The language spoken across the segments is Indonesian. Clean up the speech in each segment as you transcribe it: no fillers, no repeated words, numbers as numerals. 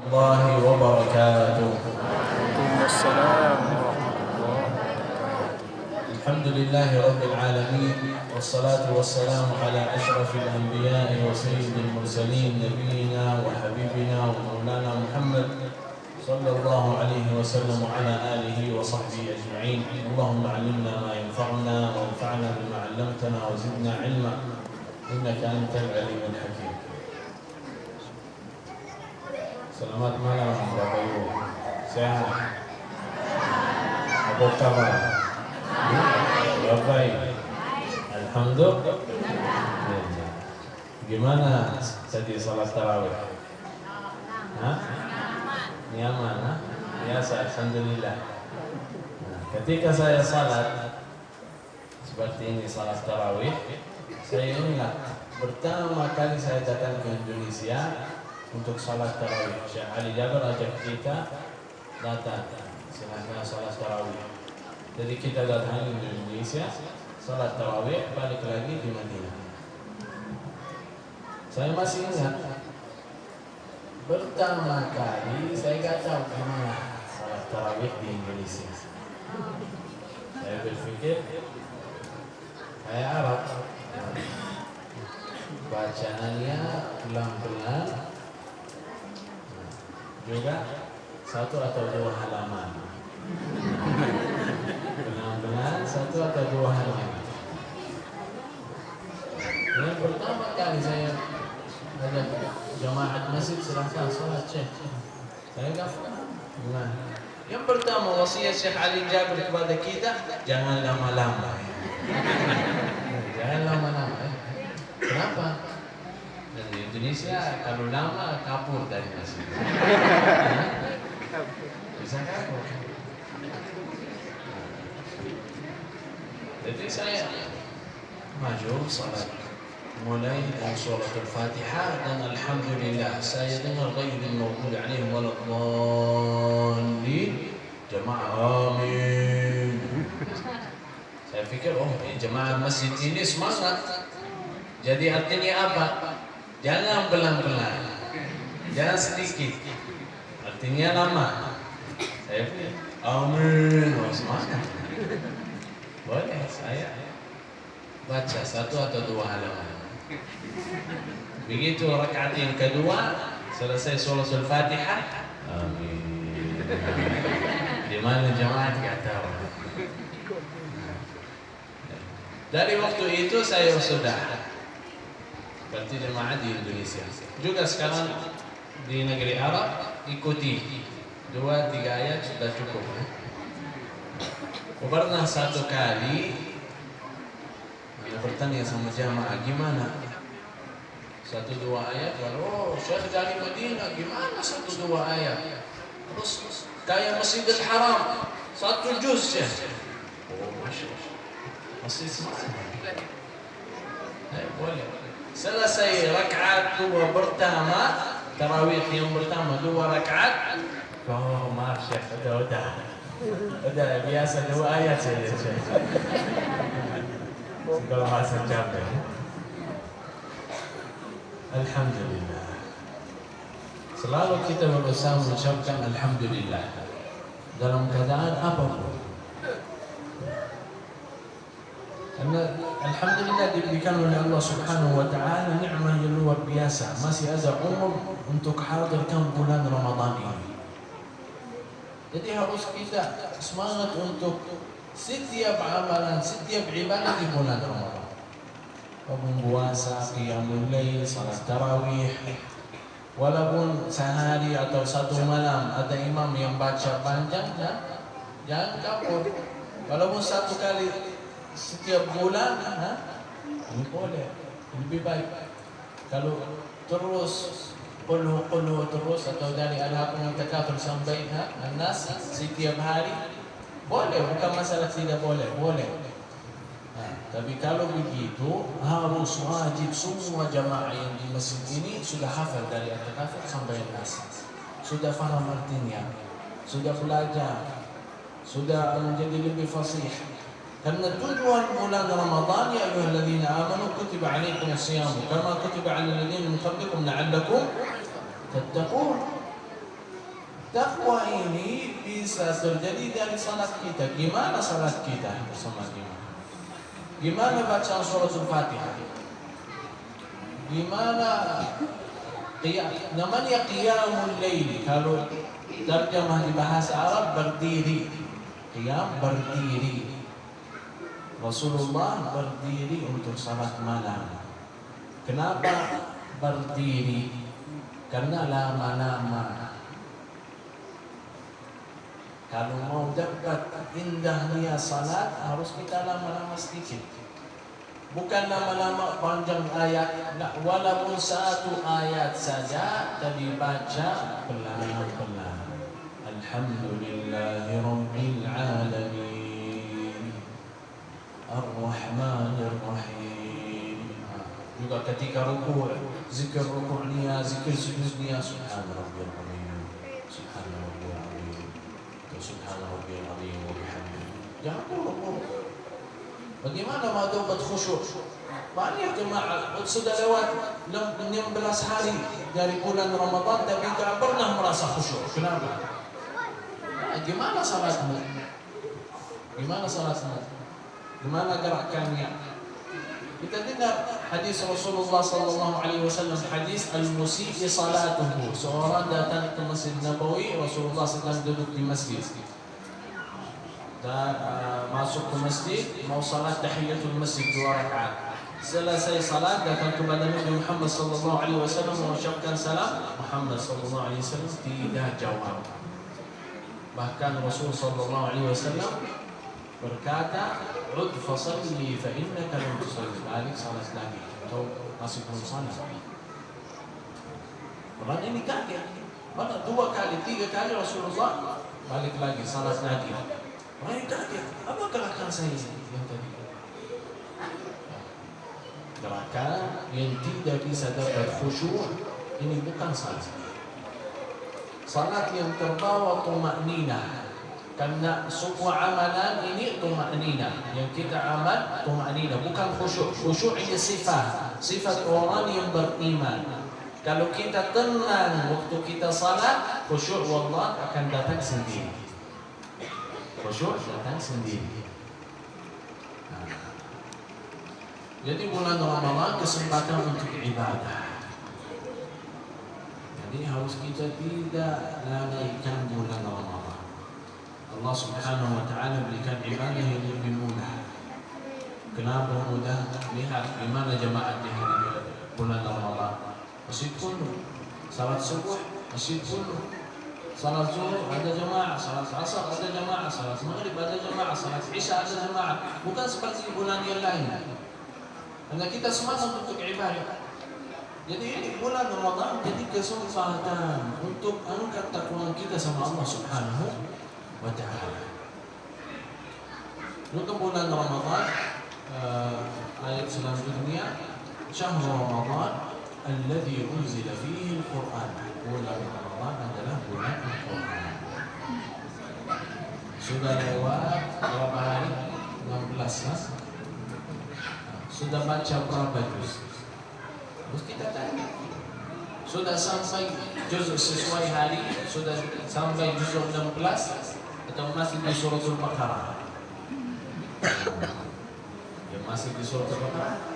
الله وبركاته. وعليكم السلام ورحمة الله. الحمد لله رب العالمين، والصلاة والسلام على أشرف الأنبياء وسيد المرسلين، نبينا وحبيبنا ومولانا محمد صلى الله عليه وسلم وعلى آله وصحبه أجمعين. اللهم علمنا ما ينفعنا وانفعنا بما علمتنا وزدنا علما، إنك أنت العليم الحكيم. Selamat malam Bapak Ibu. Sehat? Apa kabar? Baik. Alhamdulillah. Gimana tadi salat tarawih? Hah? Nyaman, ha? Biasa, alhamdulillah. Nah, ketika saya salat seperti ini, salat tarawih, saya ingat pertama kali saya datang ke Indonesia untuk salat tarawih. Syekh Ali Jaber ajak kita datang, silahkan salat tarawih. Jadi kita datang di Indonesia, salat tarawih, balik lagi di Madinah. Saya masih ingat pertama kali saya nggak tahu gimana salat tarawih di Indonesia. Saya berpikir kayak Arab, bacaannya pelan-pelan, juga satu atau dua halaman, benar-benar satu atau dua halaman. Yang pertama kali saya ajak jamaah masjid, silahkan salat Syekh. Saya nggak paham. Nah, yang pertama wasiat Syekh Ali Jaber kepada kita, jangan lama-lama. Jangan lama-lama. Kenapa? Di Indonesia kalau lama kabur dari masjid. Bisa kabur. Jadi saya maju salat, mulai dari surah Al-Fatihah dan alhamdulillah saya dengar ghairil maghdubi alaihim waladdallin. Jamaah amin. Saya pikir jemaah masjid ini semangat. Jadi artinya apa? Jangan pelan-pelan, jangan sedikit, artinya lama. Saya pikir, amin, semangat. Boleh saya baca satu atau dua halaman. Begitu rakaat yang kedua, selesai surah Al-Fatihah, amin. Di mana jemaah tidak tahu. Dari waktu itu saya sudah berarti jemaah di Indonesia. Juga sekarang di negeri Arab ikuti 2-3 ayat sudah cukup. Pernah satu kali bertanya sama jamaah, gimana? 1-2 ayat, lalu Syekh dari Madinah, gimana 1-2 ayat? Terus kayak Masjidil Haram, 1 juz ya. Masya Allah, masih semangat. Boleh. Selesai rakaat 2 pertama, tarawih yang pertama 2 rakaat. Maaf Syekh, udah biasa 2 ayat saja. Segala masa capek. Alhamdulillah. Selalu kita berusaha mengucapkan alhamdulillah dalam keadaan apapun. Karena alhamdulillah diberikan oleh Allah Subhanahu wa taala nikmat yang luar biasa, masih ada umur untuk hadirkan bulan Ramadan ini. Jadi harus kita semangat untuk setiap amalan, setiap ibadah di bulan Ramadan. Puasa, qiyamul lail, salat tarawih. Walaupun sehari atau satu malam ada imam yang baca panjang, jangan kabur. Walaupun satu kali setiap bulan, ini boleh, lebih baik. Kalau terus qul terus atau dari al-haqqa takafur sampai An-Nas setiap hari, boleh, bukan masalah tidak boleh, boleh. Tapi kalau begitu harus wajib semua jamaah yang di masjid ini sudah hafal dari al-takafur sampai An-Nas, sudah faham artinya, sudah belajar, sudah menjadi lebih fasih. Karena tujuan bulan Ramadan, ya ayyuhalladzina amanu kutiba alaikumus shiyam kama kutiba alal ladzina min qablikum la'allakum tattaqun. Takwa ini bisa terjadi dari salat kita. Gimana salat kita bersama gimana? Gimana baca suratul Fatihah? Gimana namanya qiyamul lail? Kalau terjemah di bahasa Arab berdiri. Qiyam berdiri. Rasulullah berdiri untuk salat malam. Kenapa berdiri? Karena lama-lama. Kalau mau dapat indahnya salat harus kita lama-lama sedikit. Bukan lama-lama panjang ayat, walaupun satu ayat saja tadi baca pelan-pelan. Alhamdulillahi Rabbil Alamin Ar-Rahmanir Rahim. Juga ketika ruku', zikir ruku'nya, zikir sujudnya, Subhana Rabbiyal Azim, Subhana Rabbiyal Azim, Subhana Rabbiyal Azim wa bihamdihi. Jangan ruku'. Bagaimana madubat khusyuk? Banyak jemaah sudah lewat 16 hari dari bulan Ramadan tapi tak pernah merasa khusyuk. Kenapa? Gimana salatmu? Gimana salatmu? Gimana gerakannya? Kita dengar hadis Rasulullah sallallahu alaihi wasallam, hadis al-musii salatuhu. Seorang datang ke Masjid Nabawi, Rasulullah sedang duduk di masjid. Dan masuk ke masjid, mau salat tahiyatul masjid 2 rakaat. Selesai salat datang kepada Nabi Muhammad sallallahu alaihi wasallam mengucapkan salam. Muhammad sallallahu alaihi wasallam tidak jawab. Bahkan Rasul sallallahu alaihi wasallam berkata, "Ud fasalli fa innaka lam tusalli." Balik salat lagi. Atau masih belum salat. Orang ini kaget. Mana 2 kali, 3 kali Rasulullah balik lagi, salat lagi. Orang kaget. Apa gerakan saya yang tadi? Gerakan yang tidak bisa dapat khusyuk ini bukan salat. Salat yang terbawa tumakninah. Karena semua amalan ini tumakninah. Yang kita amal tumakninah, bukan khusyuk. Khusyuk ini sifat orang yang beriman. Kalau kita tenang waktu kita salat, khusyuk wallah akan datang sendiri. Khusyuk datang sendiri. Jadi bulan Ramadan kesempatan untuk ibadah. Jadi harus kita tidak lalaikan bulan Ramadan. Allah Subhanahu wa taala berikan ibadah yang lebih mudah. Kenapa mudah? Lihat gimana jemaah di hari bulan Ramadan. Masjid penuh. Salat subuh masjid penuh. Salat zuhur ada jemaah, salat asar ada jemaah, salat maghrib ada jemaah, salat isya ada jemaah. Bukan seperti bulan yang lain. Karena kita semangat untuk ibadah. Jadi ini bulan Ramadan jadi kesempatan untuk angkat takwa kita sama Allah Subhanahu wa taala. Juga bulan Ramadan ayat selanjutnya, syahrul Ramadan alladzi unzila fihi al-Qur'an. Bulan Ramadan adalah bulan Al-Quran. Sudah lewat berapa hari? 16 lah. Sudah baca berapa juz? Terus kita tanya, sudah sampai juz sesuai hari? Sudah sampai juz 16 atau masih di suratul Baqarah? Ya masih di suratul Baqarah.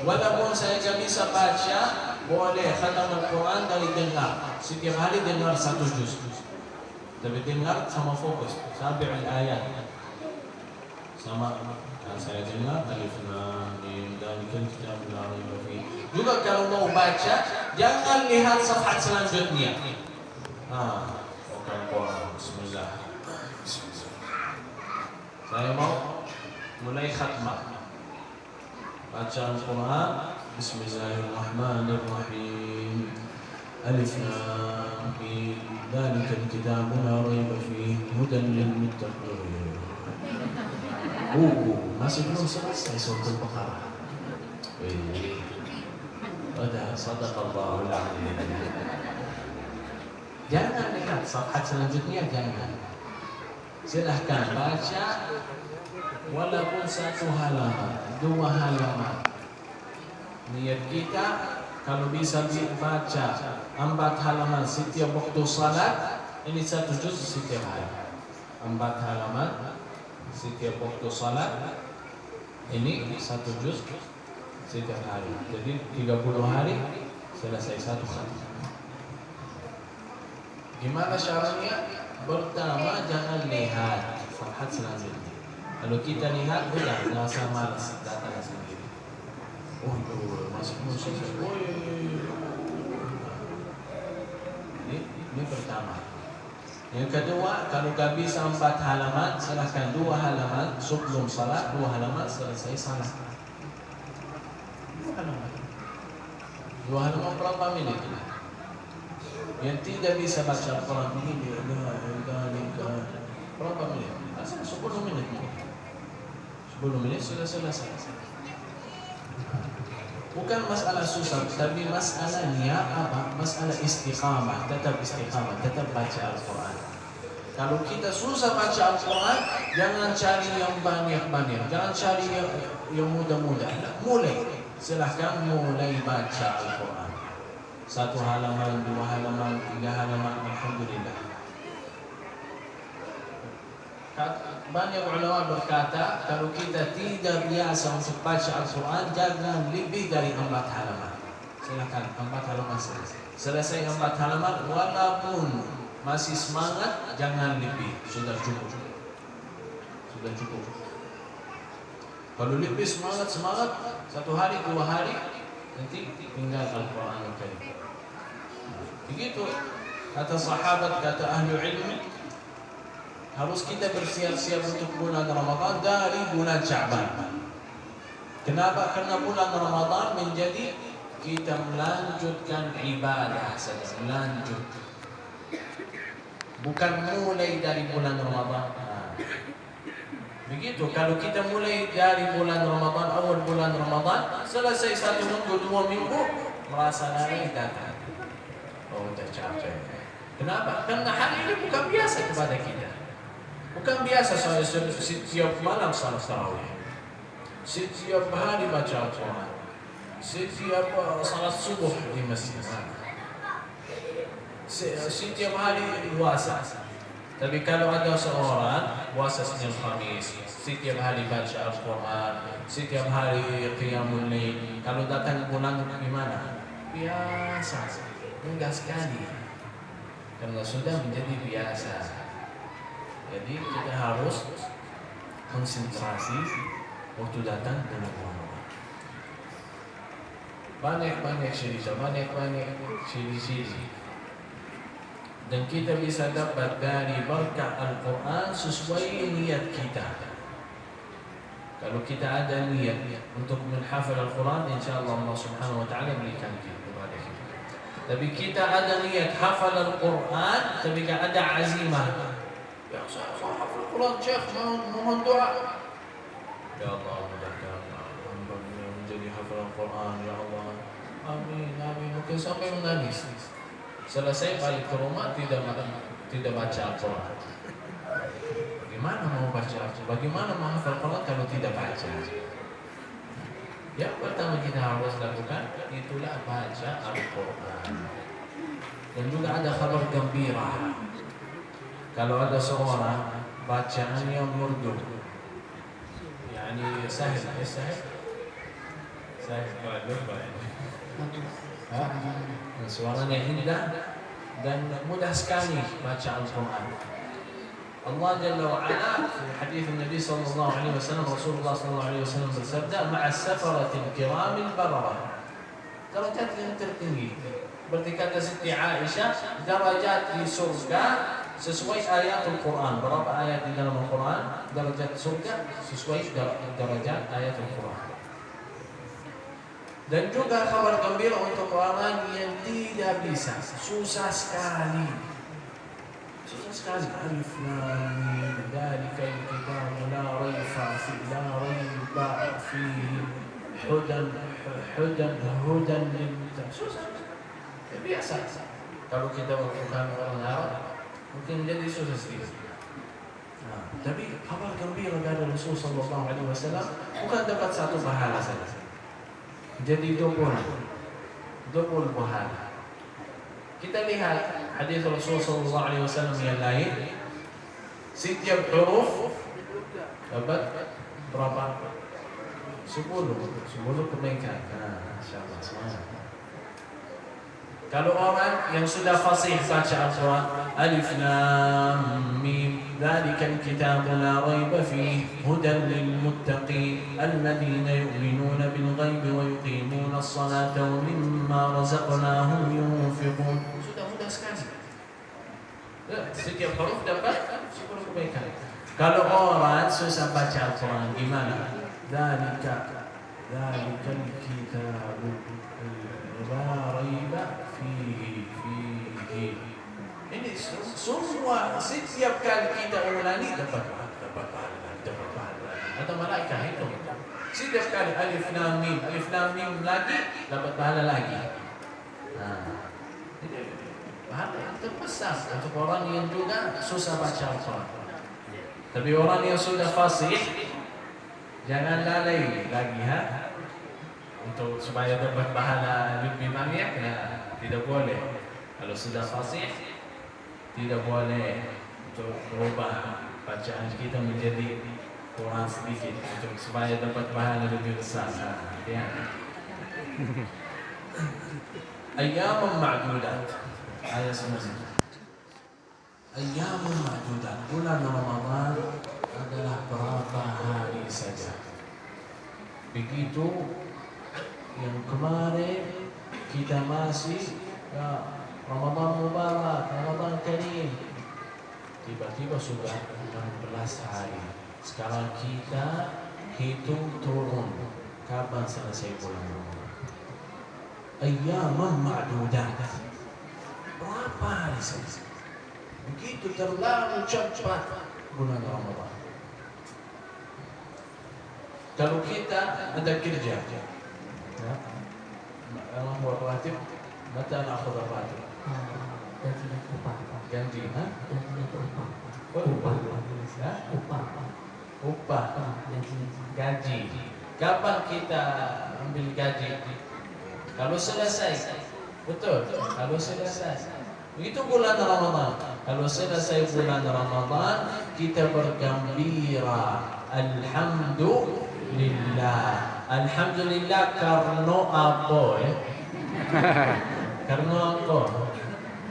Walaupun saya tidak bisa baca, boleh khatam Al-Quran dari dengar. Setiap hari dengar 1 juz. Tapi dengar sama fokus. Sabi'ul ayat. Sama saya dengar alif lam mim dzalikal kitabul la raiba fihi. Juga kalau mau baca, jangan lihat safhat selanjutnya. Bismillah. Saya mau mulai khatmah. Baca Al-Quran. Bismillahirrahmanirrahim. Alif lam mim dzalikal kitabul la raiba fihi hudan lil muttaqin. Masih belum selesai suratul Baqarah. Sadaqallahul azim. Jangan lihat safhat selanjutnya, jangan. Silahkan baca walaupun 1 halaman, 2 halaman. Niat kita kalau bisa baca 4 halaman setiap waktu salat, ini 1 juz setiap hari. 4 halaman setiap waktu salat, ini 1 juz setiap hari. Jadi 30 hari selesai 1 khatam. Gimana caranya? Pertama, jangan lihat Farhat selanjutnya. Kalau kita lihat, udah rasa malas datang sendiri. Oh, masih musik. Ini pertama. Yang kedua, kalau gak bisa 4 halaman, silahkan 2 halaman sebelum salat, 2 halaman selesai salat. 2 halaman. 2 halaman berapa menit? Yang tidak bisa baca Al-Quran ini berapa menit? 10 menit. 10 menit sudah selesai. Bukan masalah susah, tapi masalahnya apa? Masalah istiqamah, tetap istiqamah, tetap baca Al-Quran. Kalau kita susah baca Al-Quran, jangan cari yang banyak-banyak, jangan cari yang mudah-mudah. Mulai, silahkan mulai baca Al-Quran. 1 halaman, 2 halaman, 3 halaman, alhamdulillah. Banyak ulama berkata, kalau kita tidak biasa untuk baca Al-Quran, jangan lebih dari 4 halaman. Silakan 4 halaman selesai 4 halaman, walaupun masih semangat, jangan lebih. Sudah cukup. Kalau lebih semangat 1 hari, 2 hari, nanti tinggal Al-Quran Al-Karim. Begitu kata sahabat, kata ahli ilmu, harus kita bersiap-siap untuk bulan Ramadan dari bulan Sya'ban. Kenapa? Karena bulan Ramadan menjadi kita melanjutkan ibadah saja, melanjut. Bukan mulai dari bulan Ramadan. Begitu, kalau kita mulai dari bulan Ramadan, awal bulan Ramadan, selesai 1 minggu, 2 minggu, merasa lari datang. Oh, tercapek. Kenapa? Karena hal ini bukan biasa kepada kita. Bukan biasa saya setiap malam salat tarawih, setiap hari baca Al-Quran, setiap salat subuh di masjid, setiap hari puasa. Tapi kalau ada seorang puasa Senin Khamis, setiap hari baca Al-Quran, setiap hari qiyamul lail, kalau datang bulan gimana? Biasa, mudah sekali, karena sudah menjadi biasa. Jadi kita harus konsentrasi waktu datang bulan Ramadan. Banyak cerita, banyak ciri-ciri. Dan kita bisa dapat dari berkah Al-Quran sesuai niat kita. Kalau kita ada niat untuk menghafal Al-Quran, insyaAllah Allah Subhanahu Wa Taala berikan kepada kita. Tapi kita ada niat hafal Al-Quran, tapi tidak ada azimah. Ya saya hafal Al-Quran, Syekh, mohon doa. Ya Allah, mudahkan hamba menjadi hafal Al-Quran, ya Allah. Amin. Mungkin sampai menangis. Selesai balik ke rumah tidak baca Al-Quran. Bagaimana mau baca Al-Quran? Bagaimana menghafal Al-Quran kalau tidak baca? Yang pertama kita harus lakukan itulah baca Al-Quran. Dan juga ada kabar gembira. Kalau ada seorang bacaannya merdu, yani sahih, suaranya indah dan mudah sekali baca Al-Quran. Allah Jalla wa'ala di hadis Nabi sallallahu alaihi wasallam, Rasulullah sallallahu alaihi wasallam bersabda, ma'as safaratil kiramil bararah, derajat yang tertinggi. Seperti kata Siti Aisyah, derajat di surga sesuai ayat Al-Quran. Berapa ayat di dalam Al-Quran? Derajat surga sesuai derajat ayat Al-Quran. Dan juga kabar gembira untuk orang yang tidak bisa, susah sekali. Alif lam mim, dzalikal kitabu la raiba fihi, hudan lil muttaqin. Susah. Biasa. Kalau kita bukan orang Arab, mungkin jadi susah sedikit. Tapi kabar gembira dari Rasul sallallahu alaihi wasallam bukan dapat 1 pahala saja. Jadi 20 double pahala. Kita lihat hadis Rasul sallallahu alaihi wasallam yang lain, setiap huruf dapat berapa? 10 kebaikan. Insyaallah semangat. Kalau orang yang sudah fasih baca Al-Quran, Alif Lam Mim, Dzalikal kitabu la raiba fihi hudan lil muttaqin alladziina yu'minuuna bil ghaibi wa yuqiimuuna as-salata wa mimma razaqnaahum yunfiqun. Sudah mudah sekali. Setiap huruf dapat 10 kebaikan. Kalau orang susah baca Al-Quran gimana? Dzalikal kitabu la raiba fihi. Ini semua setiap kali kita ulangi dapat pahala. Atau malaikat itu. Setiap kali alif lam mim lagi dapat pahala lagi. Pahala terbesar untuk orang yang juga susah baca Al-Quran. Tapi orang yang sudah fasih jangan lalai lagi untuk supaya dapat pahala lebih banyak tidak boleh. Kalau sudah fasih tidak boleh untuk berubah bacaan kita menjadi kurang sedikit untuk supaya dapat pahala lebih besar. Ya. Ayyamun ma'dudat. Ayat 9. Ayyamun ma'dudat. Bulan Ramadan adalah berapa hari saja. Begitu yang kemarin kita masih Ramadan Mubarak, Ramadan Karim. Tiba-tiba sudah 16 hari. Sekarang kita hitung turun kapan selesai bulan Ramadan. Ayyamun ma'dudat. Berapa hari saja? Begitu terlalu cepat bulan Ramadan. Kalau kita ada kerja, orang buat ratib, mata nak khuda ratib. Ganti, upah, gaji. Kapan kita ambil gaji? Kalau selesai, betul. Kalau selesai, itu bulan Ramadan. Kalau selesai bulan Ramadan, kita bergembira. Alhamdulillah. Alhamdulillah karena apa ya? Karena apa?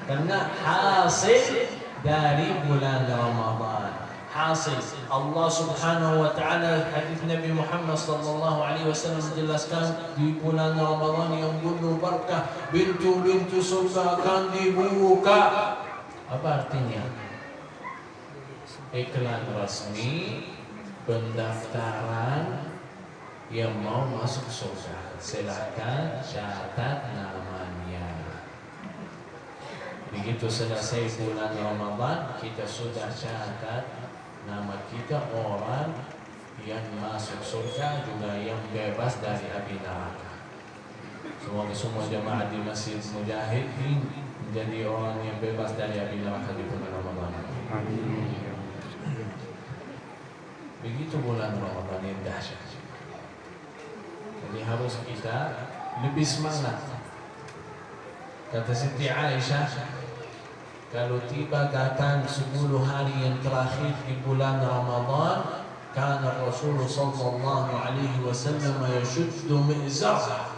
Karena hasil dari bulan Ramadan. Hasil Allah Subhanahu wa taala, hadis Nabi Muhammad sallallahu alaihi wasallam menjelaskan di bulan Ramadan yang penuh berkah, pintu-pintu surga akan dibuka. Apa artinya? Iklan resmi pendaftaran yang mau masuk surga. Silakan catat namanya. Begitu selesai bulan Ramadan, kita sudah catat nama kita, orang yang masuk surga juga yang bebas dari api neraka. Semoga semua jemaah di Masjid Mujahidin menjadi orang yang bebas dari api neraka di bulan Ramadan. Amin. Begitu bulan Ramadan yang dahsyat. Jadi harus kita lebih semangat. Kata Siti Aisyah, kalau tiba datang 10 hari yang terakhir di bulan Ramadan, kana Rasulullah sallallahu alaihi wasallam yashuddu mi'zar